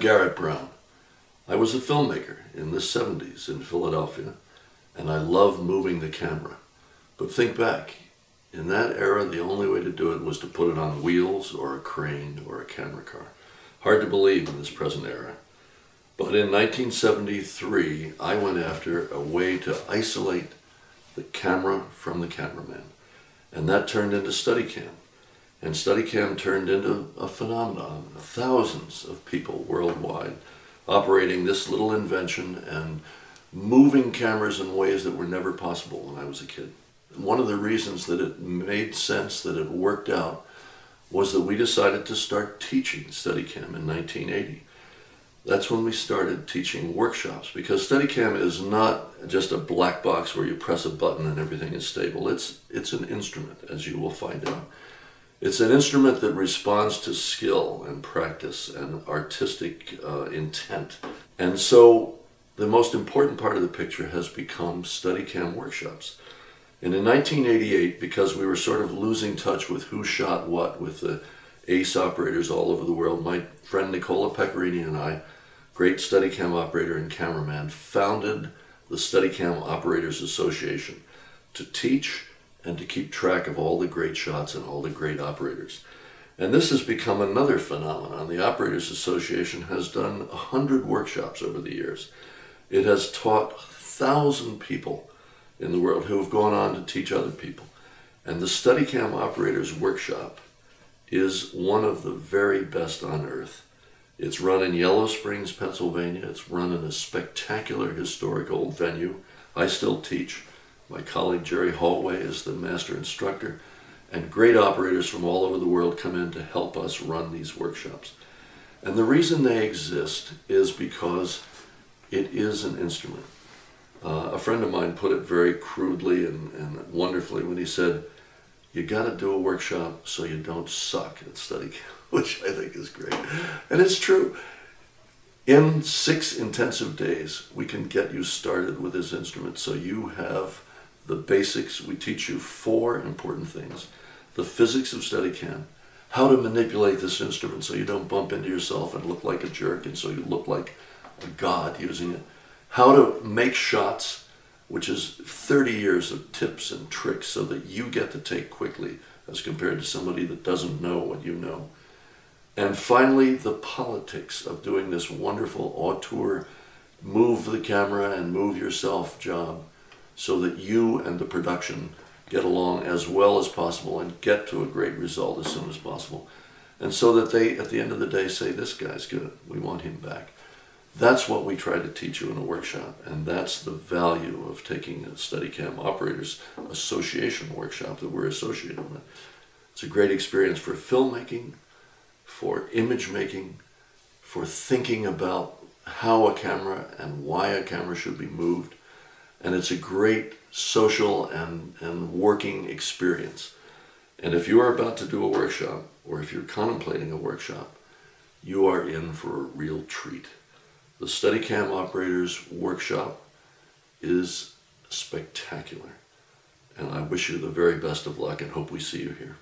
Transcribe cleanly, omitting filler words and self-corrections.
Garrett Brown. I was a filmmaker in the 70s in Philadelphia, and I loved moving the camera. But think back, in that era, the only way to do it was to put it on wheels or a crane or a camera car. Hard to believe in this present era. But in 1973, I went after a way to isolate the camera from the cameraman. And that turned into Steadicam. And Steadicam turned into a phenomenon. Thousands of people worldwide operating this little invention and moving cameras in ways that were never possible when I was a kid. One of the reasons that it made sense, that it worked out, was that we decided to start teaching Steadicam in 1980. That's when we started teaching workshops, because Steadicam is not just a black box where you press a button and everything is stable. It's an instrument, as you will find out. It's an instrument that responds to skill and practice and artistic intent. And so the most important part of the picture has become Steadicam workshops. And in 1988, because we were sort of losing touch with who shot what with the ace operators all over the world, my friend Nicola Pecorini and I, great Steadicam operator and cameraman, founded the Steadicam Operators Association to teach and to keep track of all the great shots and all the great operators. And this has become another phenomenon. The Operators Association has done 100 workshops over the years. It has taught 1,000 people in the world who have gone on to teach other people. And the Steadicam Operators Workshop is one of the very best on earth. It's run in Yellow Springs, Pennsylvania. It's run in a spectacular historic old venue. I still teach. My colleague Jerry Hallway is the master instructor, and great operators from all over the world come in to help us run these workshops. And the reason they exist is because it is an instrument. A friend of mine put it very crudely and wonderfully when he said, you got to do a workshop so you don't suck at Steadicam, which I think is great. And it's true. In 6 intensive days, we can get you started with this instrument so you have the basics. We teach you 4 important things. The physics of Steadicam, how to manipulate this instrument so you don't bump into yourself and look like a jerk and so you look like a god using it. How to make shots, which is 30 years of tips and tricks so that you get to take quickly as compared to somebody that doesn't know what you know. And finally, the politics of doing this wonderful auteur, move the camera and move yourself job so that you and the production get along as well as possible and get to a great result as soon as possible. And so that they, at the end of the day, say, this guy's good, we want him back. That's what we try to teach you in a workshop, and that's the value of taking a Steadicam Operators Association workshop that we're associated with. It's a great experience for filmmaking, for image making, for thinking about how a camera and why a camera should be moved. And it's a great social and working experience. And if you are about to do a workshop, or if you're contemplating a workshop, you are in for a real treat. The Steadicam Operators Workshop is spectacular. And I wish you the very best of luck and hope we see you here.